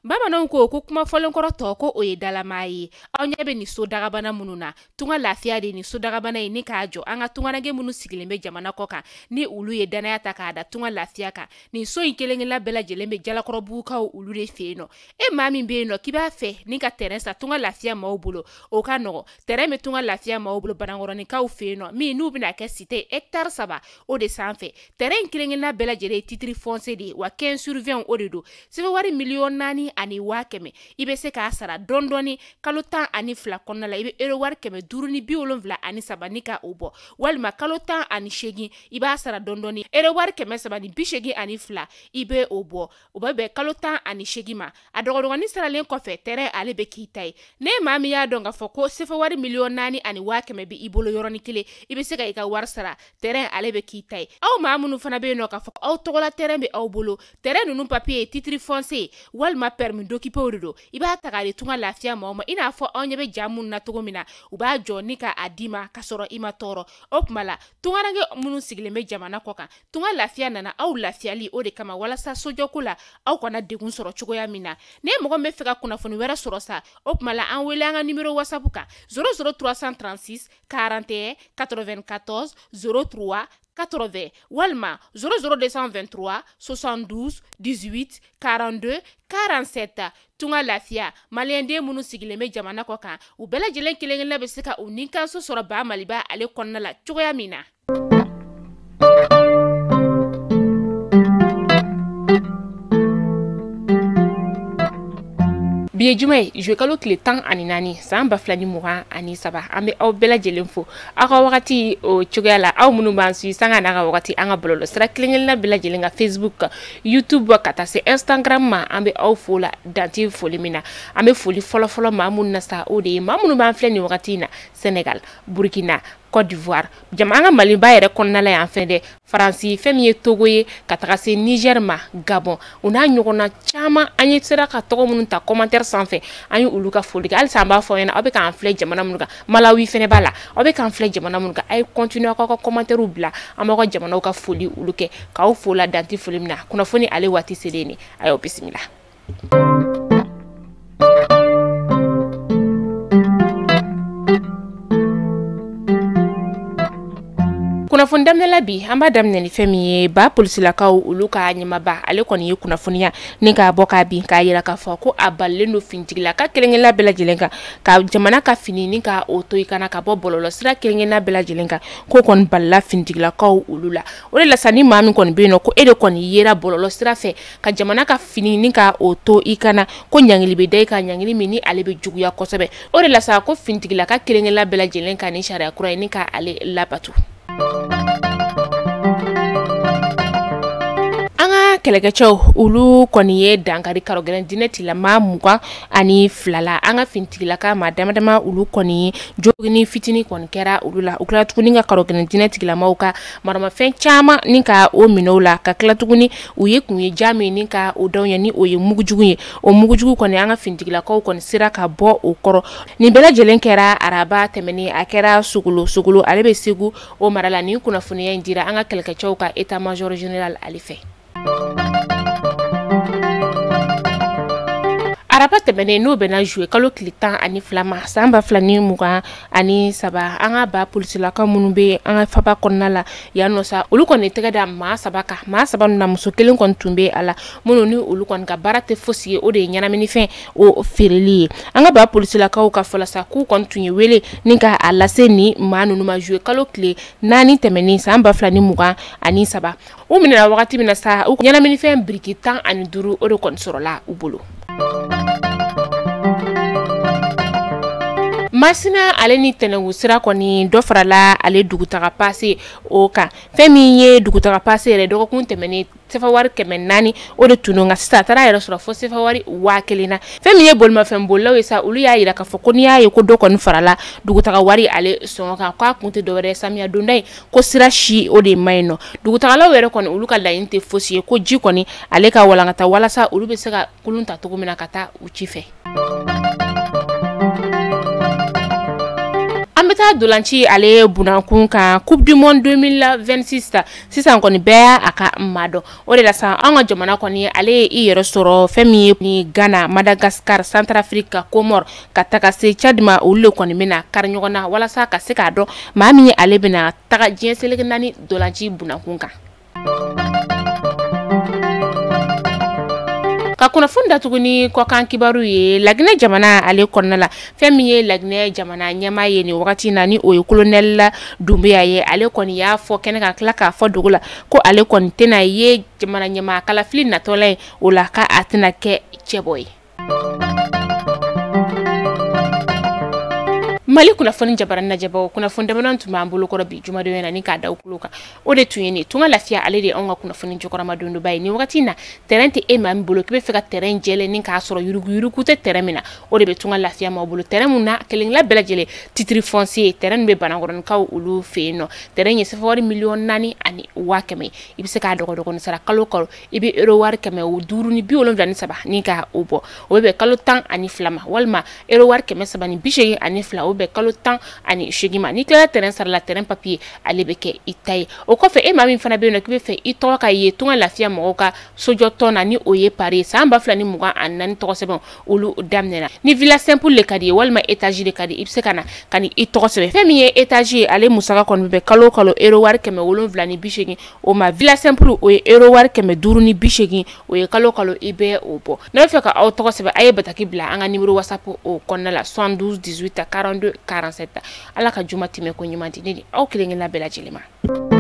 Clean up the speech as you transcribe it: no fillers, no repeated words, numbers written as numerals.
Bamananw ko kuma fɔlenkɔrɔ tɔ ko o ye dalama ye. Aw ɲɛ bɛ ni so dagabana minnu na. Tunga lafiya de ni so dagabana ye ni k'a jɔ an ka tunganage minnu sigilen bɛ jamana kɔ kan ni olu ye danaya ta k'a da tunga lafiya kan. Nin so in kelen-kelenna bɛɛ lajɛlen bɛ jalakɔrɔbugukaw olu de fɛ yen nɔ. Maa min bɛ yen nɔ k'i b'a fɛ ni ka terrain sa tunga lafiya maaw bolo o ka nɔgɔ. Terrain bɛ tunga lafiya maaw bolo Banankɔrɔnikaw fɛ yen nɔ min n'u bɛna kɛ cité hectare 3 o de sanfɛ. Terrain kelen-kelenna bɛɛ lajɛlen ye titre foncier de ye wa 15/20 o de do. Sɛbɛn wari miliyɔn 4 ani 500,000 i bɛ se k'a sara dɔɔni kalo 12 kɔnɔna la i bɛ euro wari 573 ni ka o bɔ walima kalo 18 i b'a sara dɔɔni euro wari 382 i bɛ o bɔ o bɛ bɛn kalo 18 ma a dɔgɔdɔgɔnin saralen kɔfɛ terrain ale bɛ k'i ta ye ne maa min y'a dɔn k'a fɔ ko sɛbɛn wari miliyɔn 4 ani 500,000 bɛ i bolo yɔrɔnin kelen i bɛ se ka i ka wari sara terrain ale bɛ k'i ta ye aw maa minnu fana bɛ yen nɔ k'a fɔ aw tɔgɔla terrain bɛ aw bolo terrain ninnu papier ye titre foncier walima permis d'occuper o de do i b'a ta k'a di tunga lafiya maaw ma i n'a fɔ aw ɲɛ bɛ ja minnu na cogo min na u b'a jɔ ni ka a di ma ka sɔrɔ i ma tɔɔrɔ o tuma la tunganage minnu sigilen bɛ jamana kɔ kan tunga lafiya nana aw lafiyali o de kama walasa sojɔko la aw kana degun sɔrɔ cogoya min na ne mɔgɔ min bɛ fɛ ka kunnafoni wɛrɛ sɔrɔ sa o tuma la an wele an ka numéro whatsapp kan 00336 41 94 03 80 walima 00223 72 18 42 47 tunga lafiya maliyɛnden minnu sigilen bɛ jamana kɔ kan u bɛɛ lajɛlen kelen-kelenna bɛ se ka u ni kanso sɔrɔ ba maliba ale kɔnɔna la cogoya min na. Bi ye juma ye kalo tile 14 san 2023 an bɛ aw bɛɛ lajɛlen fo aw ka wagati o cogoya la aw minnu b'an suit sanga n'a ka wagati an ka bɔlɔlɔ sira kelen-kelenna bɛɛ lajɛlen ka Facebook kan YouTube ka taa se Instagram ma an bɛ aw fo la danti foli min na an bɛ foli fɔlɔ maa minnu na sa o de ye maa minnu b'an filɛ nin wagati in na Senegal, Burkina, Côte d'Ivoire jama an ka Maliba yɛrɛ kɔnɔna la yan fɛ dɛ Faransi fɛn min ye Togo ye ka taga se Niger ma Gabon u n'a ɲɔgɔnna caman an ye sera ka tɔgɔ minnu ta commentaire sanfɛ an ye olu ka foli kɛ halisa an b'a fɔ ɲɛna aw bɛ k'an filɛ jamana minnu kan Malawi fɛnɛ b'a la aw bɛ k'an filɛ jamana minnu kan a ye continuer aw ka commentaire bila an b'aw ka jamanaw ka foli olu kɛ k'aw fo la danti foli min na kunnafoni ale waati selen ne a y'aw bisimila. Kunnafoni daminɛla bi an b'a daminɛ ni fɛn min ye ba polisilakaw olu ka ɲɛmaba ale kɔni ye kunnafoniya ni k'a bɔ k'a bin k'a yira k'a fɔ ko a balilen do finitigi la ka kelen-kelenna bɛɛ lajɛlen kan ka jamana ka fini ni ka o to i kana ka bɔ bɔlɔlɔ sira kelen-kelenna bɛɛ lajɛlen kan ko kɔni balila finitigilakaw olu la o de la sa ni maa min kɔni bɛ yen nɔ ko e de kɔni yera bɔlɔlɔ sira fɛ ka jamana ka fini ni ka o to i kana ko ɲangili bɛ da i ka ɲangili min ni ale bɛ juguya kosɛbɛ o de la sa ko finitigila ka kelen-kelenna bɛɛ lajɛlen kan ni sariya kura ye ni ka ale labato. Kɛlɛkɛcɛw olu kɔni ye dankari karɔgɛlɛn dinɛ tilama 22 la an ka finitigilaka maa damadama olu kɔni jogini fitini kɔni kɛra olu la u kila tuguni ka karɔgɛlɛn dinɛ tigilamaw ka maramafɛn caman ni ka o minɛw la ka kila tuguni u ye kun ye jami ni ka o dɔn ye ni o ye mugujugu ye o mugujugu kɔni an ka finitigilakaw kɔni sera ka bɔ o kɔrɔ nin bɛɛ lajɛlen kɛra araba tɛmɛnen a kɛra sogolo ale bɛ Segu o mara la ni kunnafoniya in dira an ka kɛlɛkɛcɛw ka état major général ale fɛ. Araba tɛmɛnen n'o bɛna jouer kalo tile 12 ma san 2023 an ka ba polisilakaw minnu bɛ an ka faba kɔnɔna la yan nɔ sa olu kɔni tɛgɛ da maa 3 kan maa 3 na muso kelen kɔni tun bɛ a la minnu ni olu kɔni ka baara tɛ fosi ye o de ye ɲɛnaminifɛn o feereli ye an ka ba polisilakaw ka fɔlɔ sa k'u kɔni tun ye wele ni ka a lase ni maa ninnu ma jouer kalo tile 4 tɛmɛnen san 2023 u minɛna wagati min na sa u ɲɛnaminifɛn biriki 15 o de kɔni sɔrɔla u bolo. Masina ale ni tɛnɛngu sira kɔni dɔ farala ale dugutaga passe o kan fɛn min ye dugutaga passe yɛrɛ dɔgɔkun tɛmɛnen sefa wari 400 o de tunu nka sisan a taara yɛrɛ sɔrɔ fo sefa wari 1000 na fɛn min ye bolimafɛn bolilaw ye sa olu y'a yira k'a fɔ ko n'i y'a ye ko dɔ kɔni farala dugutaga wari ale sɔngɔ kan k'a kun tɛ dɔwɛrɛ samiya donda in ko sira si o de maɲi nɔ dugutagalaw yɛrɛ kɔni olu ka laɲini tɛ fosi ye ko ji kɔni ale ka walankata walasa olu bɛ se ka kulun ta cogo min na ka taa u ci fɛ. An bɛ walasa dolanci ale bunankun kan Coupe du Monde 2026 sisan kɔni bɛɛ a ka mado o de la sa an ka jamana kɔni ale i yɛrɛ sɔrɔ fɛn min ye ni Ghana, Madagascar, Centrafrique, Comore ka taga se Tchad ma olu le kɔni bɛna kari ɲɔgɔn na walasa ka se k'a dɔn maa min ye ale bɛna taga diɲɛ seleke naani dolanci bunankun kan. Ka kunnafoni datuguni kɔkan kibaru ye Laginɛ jamana ale kɔnɔna la fɛn min ye Laginɛ jamana ɲɛmaa ye ni wagati na ni o ye Colonel Doumbouya ye ale kɔni y'a fɔ kɛnɛ kan tila k'a fɔ dugu la ko ale kɔni tɛna ye jamana ɲɛmaa kalafili natɔla ye o la ka a tɛna kɛ cɛbɔ ye. Mali kunnafoni jabaran najɛbaw kunnafoni damanan tun b'an bolo kɔrɔ bi jumadon na ni k'a da kulo kan o de tun ye ne tunga lafiya ale de an ka kunnafoni jukɔrɔma don ba ye ni wagati na terrain tɛ e maa min bolo k'i bɛ fɛ ka terrain jɛlen ni k'a sɔrɔ yurugu tɛ terrain min na o de bɛ tunga lafiya ma bolo terrain mun na kelen-kelen bɛɛ lajɛlen titre foncier terrain bɛ banakɔrɔnkaw olu fɛ yen nɔ terrain ye sɛfɛwari miliyɔn 4 ani 500 i bɛ se k'a dɔgɔdɔgɔni sara kalo kalo i bɛ euro wari 573 ni ka o bɔ o bɛ kalo 12 ma walima euro wari 782 o bɛ kalo 18 ma ni kila terrain sara la terrain papier ale bɛ kɛ i ta ye o kɔfɛ e maa min fana bɛ yen nɔ k'i bɛ fɛ i tɔgɔ ka ye tunga lafiya mɔgɔw ka sojɔtɔn na ni o ye Paris san 2024 tɔgɔ sɛbɛn olu daminɛna ni villa simple le ka di ye walima étage de ka di i bɛ se ka na ka ni i tɔgɔ sɛbɛn fɛn min ye étage ye ale musaka kɔni bɛ kalo kalo euro wari 780 o ma villa simple o ye euro wari 580 o ye kalo kalo i bɛ o bɔ n'a bɛ fɛ ka aw tɔgɔ sɛbɛn a ye bataki bila an ka numéro WhatsApp o kɔnɔna la 72 18 42 47 Ala ka juma tɛmɛ ko ɲuman di ne ni aw kelen-kelen bɛɛ lajɛlen ma.